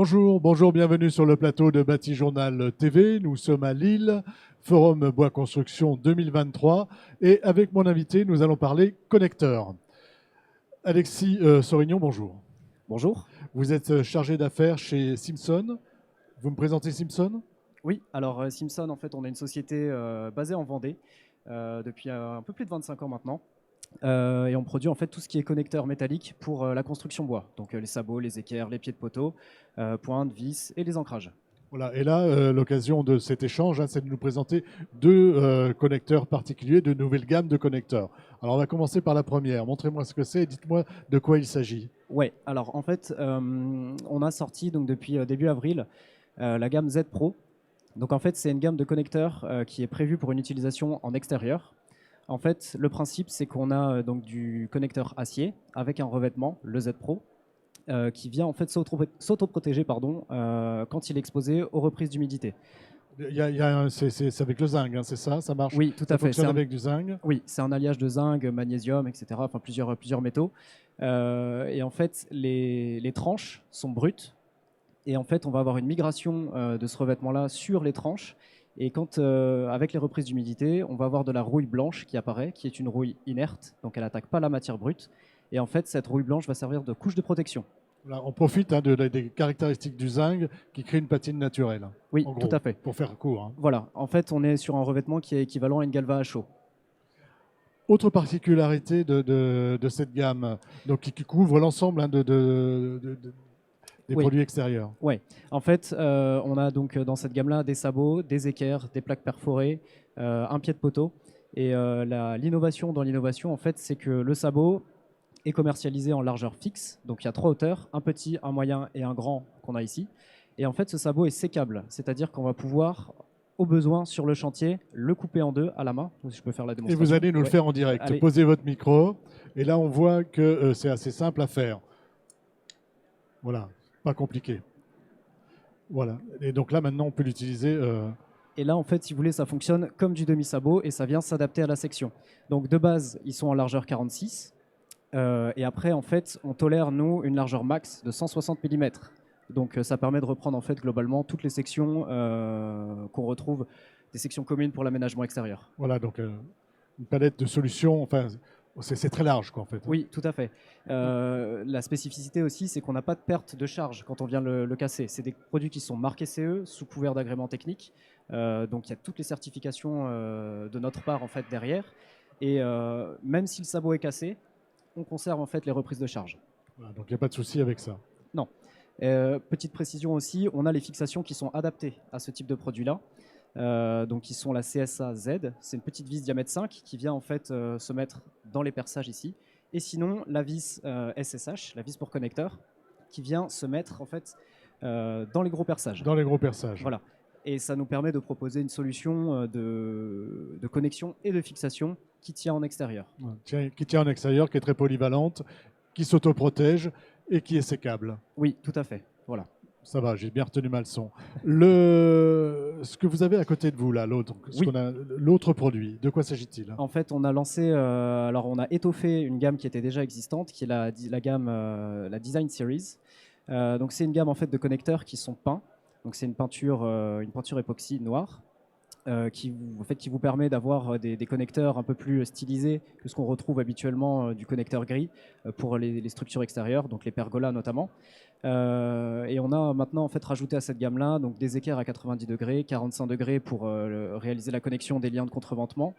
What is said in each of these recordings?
Bonjour, bonjour, bienvenue sur le plateau de Bâti-Journal TV. Nous sommes à Lille, Forum Bois Construction 2023. Et avec mon invité, nous allons parler connecteurs. Alexis Sorignon, bonjour. Bonjour. Vous êtes chargé d'affaires chez Simpson. Vous me présentez Simpson? Oui, alors Simpson, en fait, on est une société basée en Vendée depuis un peu plus de 25 ans maintenant. Et on produit en fait tout ce qui est connecteur métallique pour la construction bois. Donc les sabots, les équerres, les pieds de poteau, pointes, vis et les ancrages. Voilà, et là, l'occasion de cet échange, c'est de nous présenter deux connecteurs particuliers, de nouvelles gammes de connecteurs. Alors, on va commencer par la première. Montrez-moi ce que c'est et dites-moi de quoi il s'agit. Ouais, alors en fait, on a sorti donc depuis début avril la gamme Z Pro. Donc en fait, c'est une gamme de connecteurs qui est prévue pour une utilisation en extérieur. En fait, le principe, c'est qu'on a donc du connecteur acier avec un revêtement, le Z Pro, qui vient en fait s'auto-protéger quand il est exposé aux reprises d'humidité. C'est avec le zinc, hein, c'est ça? Ça marche? Oui, tout Ça à fait. fonctionne avec du zinc? Oui, c'est un alliage de zinc, magnésium, etc. Enfin, plusieurs métaux. Et en fait, les tranches sont brutes. Et en fait, on va avoir une migration de ce revêtement-là sur les tranches. Et avec les reprises d'humidité, on va avoir de la rouille blanche qui apparaît, qui est une rouille inerte, donc elle n'attaque pas la matière brute. Et en fait, cette rouille blanche va servir de couche de protection. Là, on profite des caractéristiques du zinc qui crée une patine naturelle, Oui, en tout gros, à fait. pour faire court, hein. Voilà, en fait, on est sur un revêtement qui est équivalent à une galva à chaud. Autre particularité de cette gamme, donc qui couvre l'ensemble, hein, des Oui, produits extérieurs. ouais. En fait, on a donc dans cette gamme-là des sabots, des équerres, des plaques perforées, un pied de poteau. Et l'innovation dans l'innovation, en fait, c'est que le sabot est commercialisé en largeur fixe. Donc il y a trois hauteurs, un petit, un moyen et un grand qu'on a ici. Et en fait, ce sabot est sécable, c'est-à-dire qu'on va pouvoir, au besoin, sur le chantier, le couper en deux à la main. Si je peux faire la Et vous démonstration. allez nous le Ouais. faire en direct. Allez. Posez votre micro, et là on voit que c'est assez simple à faire. Voilà, pas compliqué. Voilà, et donc là maintenant on peut l'utiliser. Et là, en fait, si vous voulez, ça fonctionne comme du demi-sabot et ça vient s'adapter à la section. Donc de base, ils sont en largeur 46. Et après, en fait, on tolère, nous, une largeur max de 160 mm. Donc ça permet de reprendre, en fait, globalement, toutes les sections qu'on retrouve, des sections communes pour l'aménagement extérieur. Voilà, donc une palette de solutions. Enfin, c'est très large, quoi, en fait, hein. Oui, tout à fait. La spécificité aussi, c'est qu'on n'a pas de perte de charge quand on vient le casser. C'est des produits qui sont marqués CE, sous couvert d'agrément technique. Donc il y a toutes les certifications de notre part, en fait, derrière. Et même si le sabot est cassé, on conserve en fait les reprises de charge. Voilà, donc il n'y a pas de souci avec ça. Non. Petite précision aussi, on a les fixations qui sont adaptées à ce type de produit-là. Donc qui sont la CSA Z, c'est une petite vis diamètre 5 qui vient en fait se mettre dans les perçages ici. Et sinon la vis SSH, la vis pour connecteur, qui vient se mettre en fait dans les gros perçages. Dans les gros perçages. Voilà. Et ça nous permet de proposer une solution de connexion et de fixation qui tient en extérieur. Qui tient en extérieur, qui est très polyvalente, qui s'autoprotège et qui est sécable. Oui, tout à fait. Voilà. Ça va, j'ai bien retenu ma leçon. Ce que vous avez à côté de vous, là, l'autre produit, de quoi s'agit-il? En fait, on a lancé, alors on a étoffé une gamme qui était déjà existante, qui est la gamme, la Design Series. Donc c'est une gamme en fait de connecteurs qui sont peints. Donc c'est une peinture époxy noire qui vous permet d'avoir des connecteurs un peu plus stylisés que ce qu'on retrouve habituellement du connecteur gris pour les structures extérieures, donc les pergolas notamment. Et on a maintenant en fait rajouté à cette gamme-là donc des équerres à 90 degrés, 45 degrés pour réaliser la connexion des liens de contreventement,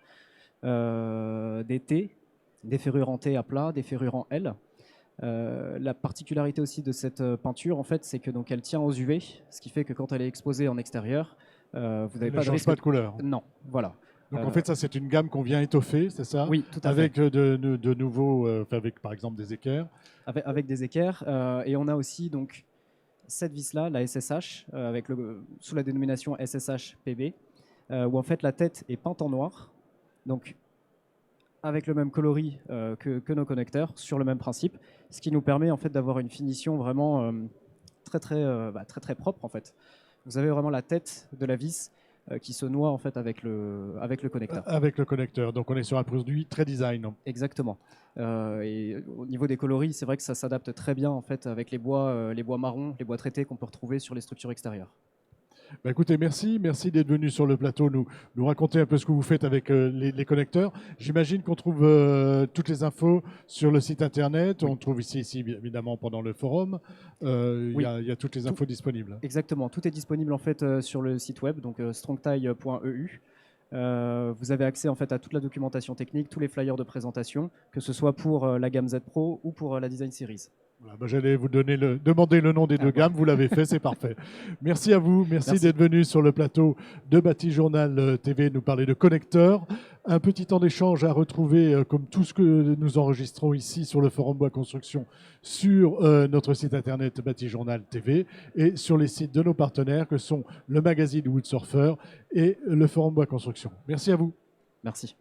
des T, des ferrures en T à plat, des ferrures en L. La particularité aussi de cette peinture, en fait, c'est que donc elle tient aux UV, ce qui fait que quand elle est exposée en extérieur, vous n'avez pas de risque. Pas de couleur. Non, voilà. Donc en fait, ça c'est une gamme qu'on vient étoffer, c'est ça? Oui, tout à avec fait. de nouveaux, avec par exemple des équerres. Avec des équerres. Et on a aussi donc cette vis-là, la SSH, sous la dénomination SSH PB, où en fait la tête est peinte en noir. Donc avec le même coloris que nos connecteurs, sur le même principe, ce qui nous permet en fait d'avoir une finition vraiment très très propre en fait. Vous avez vraiment la tête de la vis qui se noie en fait avec le connecteur. Avec le connecteur. Donc on est sur un produit très design. Exactement. Et au niveau des coloris, c'est vrai que ça s'adapte très bien en fait avec les bois marrons, les bois traités qu'on peut retrouver sur les structures extérieures. Bah écoutez, merci d'être venu sur le plateau nous raconter un peu ce que vous faites avec les connecteurs. J'imagine qu'on trouve toutes les infos sur le site internet. Oui. On trouve ici évidemment pendant le forum. Oui. Il y a toutes les infos disponibles. Exactement. Tout est disponible en fait sur le site web, donc strongtie.eu. Vous avez accès en fait à toute la documentation technique, tous les flyers de présentation, que ce soit pour la gamme Z Pro ou pour la Design Series. Voilà, bah j'allais vous demander le nom des deux gammes, vous l'avez fait, c'est parfait. Merci à vous, merci. D'être venu sur le plateau de Batijournal TV nous parler de connecteurs. Un petit temps d'échange à retrouver, comme tout ce que nous enregistrons ici sur le Forum Bois Construction, sur notre site internet Batijournal TV et sur les sites de nos partenaires que sont le magazine Woodsurfer et le Forum Bois Construction. Merci à vous. Merci.